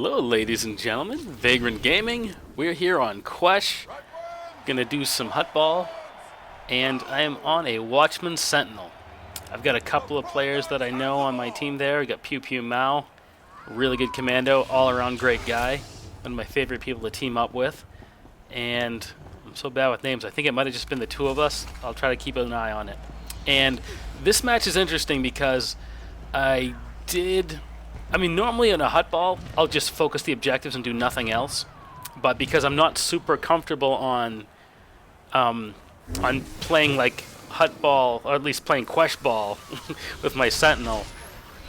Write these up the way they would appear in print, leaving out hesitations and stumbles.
Hello, ladies and gentlemen. Vagran Gaming. We're here on Quesh. Gonna do some Huttball, and I am on a Watchman Sentinel. I've got a couple of players that I know on my team there. I got Pew Pew Mao, really good commando, all-around great guy. One of my favorite people to team up with. And I'm so bad with names. I think it might have just been the two of us. I'll try to keep an eye on it. And this match is interesting because normally in a Huttball, I'll just focus the objectives and do nothing else. But because I'm not super comfortable on playing like Huttball, or at least playing Queshball with my Sentinel,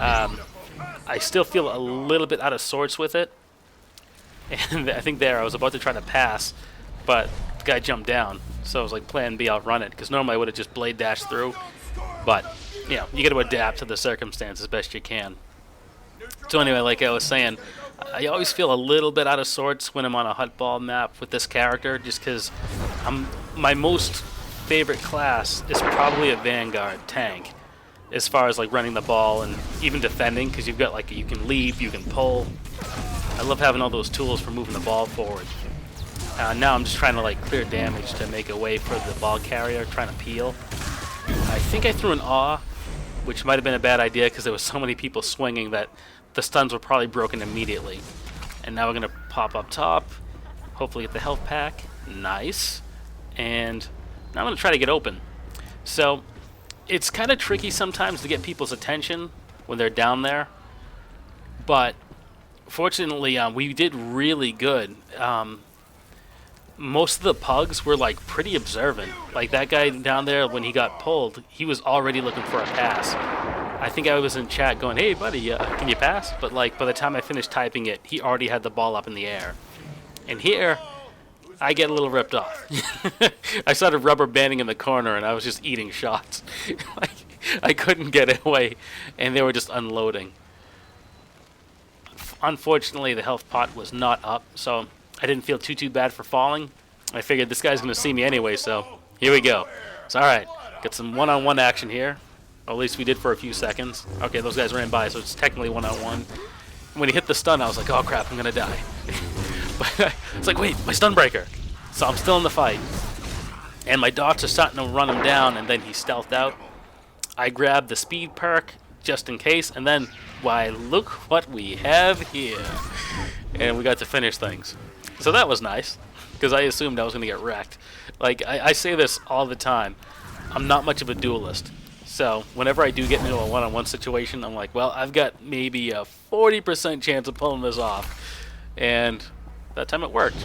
I still feel a little bit out of sorts with it. And I think I was about to try to pass, but the guy jumped down. So I was like, plan B, I'll run it. Because normally I would have just blade dashed through. But, you know, you got to adapt to the circumstances best you can. So anyway, like I was saying, I always feel a little bit out of sorts when I'm on a Huttball map with this character, just because my most favorite class is probably a Vanguard tank, as far as like running the ball and even defending, because you've got like you can leap, you can pull. I love having all those tools for moving the ball forward. Now I'm just trying to like clear damage to make a way for the ball carrier, trying to peel. I think I threw an awe, which might have been a bad idea because there was so many people swinging that the stuns were probably broken immediately. And now we're going to pop up top, hopefully get the health pack. Nice. And now I'm going to try to get open. So it's kind of tricky sometimes to get people's attention when they're down there. But fortunately, we did really good. Most of the pugs were like pretty observant. Like that guy down there, when he got pulled, he was already looking for a pass. I think I was in chat going, "Hey buddy, can you pass?" But like by the time I finished typing it, he already had the ball up in the air. And here, I get a little ripped off. I started rubber banding in the corner, and I was just eating shots. I couldn't get away, and they were just unloading. Unfortunately, the health pot was not up, so I didn't feel too bad for falling. I figured this guy's going to see me anyway, so here we go. It's alright. Got some one-on-one action here. Or at least we did for a few seconds. Okay, those guys ran by, so it's technically one-on-one. When he hit the stun, I was like, oh crap, I'm going to die. But it's like, wait, my stun breaker. So I'm still in the fight. And my dots are starting to run him down, and then he stealthed out. I grabbed the speed perk just in case, and then, why, look what we have here. And we got to finish things. So that was nice, because I assumed I was going to get wrecked. Like, I say this all the time. I'm not much of a duelist. So whenever I do get into a one-on-one situation, I'm like, well, I've got maybe a 40% chance of pulling this off. And that time it worked.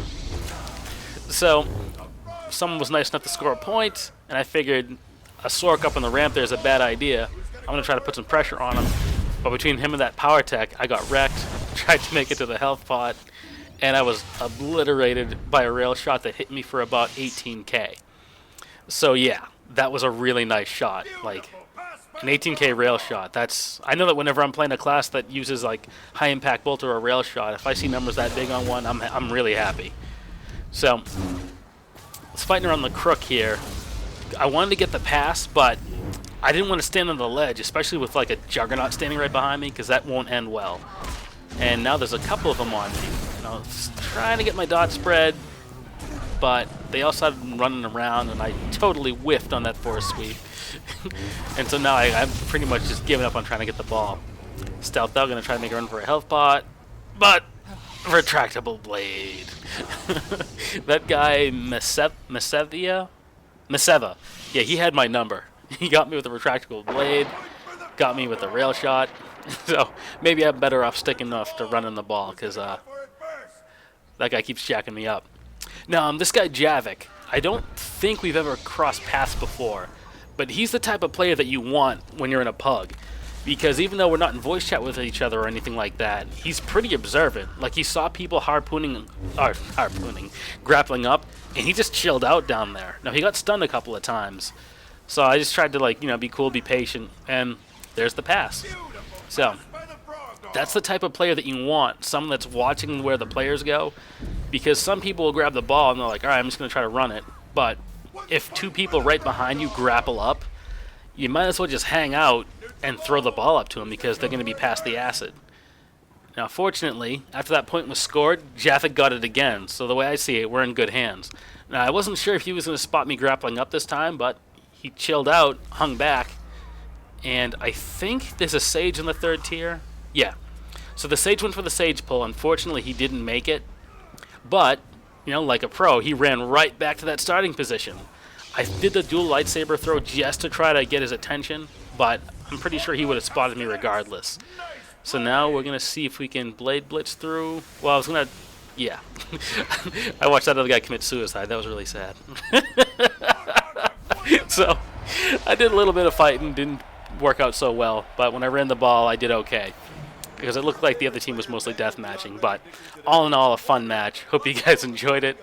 So someone was nice enough to score a point, and I figured a Sork up on the ramp there is a bad idea. I'm going to try to put some pressure on him. But between him and that power tech, I got wrecked, tried to make it to the health pot, and I was obliterated by a rail shot that hit me for about 18k. So yeah, that was a really nice shot. Like, an 18k rail shot. I know that whenever I'm playing a class that uses like high impact bolt or a rail shot, if I see numbers that big on one, I'm really happy. So, it's fighting around the crook here. I wanted to get the pass, but I didn't want to stand on the ledge, especially with like a juggernaut standing right behind me, because that won't end well. And now there's a couple of them on me. And I was trying to get my dot spread, but they all started running around, and I totally whiffed on that force sweep. And so now I'm pretty much just giving up on trying to get the ball. Stealth out, going to try to make a run for a health pot, but retractable blade. That guy, Meseva? Yeah, he had my number. He got me with a retractable blade, got me with a rail shot. So maybe I'm better off sticking enough to running the ball, because that guy keeps jacking me up. Now, this guy Javik, I don't think we've ever crossed paths before, but he's the type of player that you want when you're in a pug. Because even though we're not in voice chat with each other or anything like that, he's pretty observant. Like, he saw people grappling up, and he just chilled out down there. Now, he got stunned a couple of times. So I just tried to, like, you know, be cool, be patient, and there's the pass. So that's the type of player that you want, someone that's watching where the players go, because some people will grab the ball and they're like, all right, I'm just going to try to run it. But if two people right behind you grapple up, you might as well just hang out and throw the ball up to them, because they're going to be past the acid. Now, fortunately, after that point was scored, Jaffa got it again. So the way I see it, we're in good hands. Now, I wasn't sure if he was going to spot me grappling up this time, but he chilled out, hung back, and I think there's a Sage in the third tier. Yeah. So the Sage went for the Sage pull. Unfortunately, he didn't make it. But, you know, like a pro, he ran right back to that starting position. I did the dual lightsaber throw just to try to get his attention, but I'm pretty sure he would have spotted me regardless. So now we're going to see if we can Blade Blitz through. Well, I was going to... Yeah. I watched that other guy commit suicide. That was really sad. So, I did a little bit of fighting. Didn't work out so well. But when I ran the ball, I did okay. Because it looked like the other team was mostly deathmatching. But all in all, a fun match. Hope you guys enjoyed it.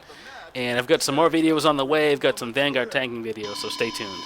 And I've got some more videos on the way. I've got some Vanguard tanking videos, so stay tuned.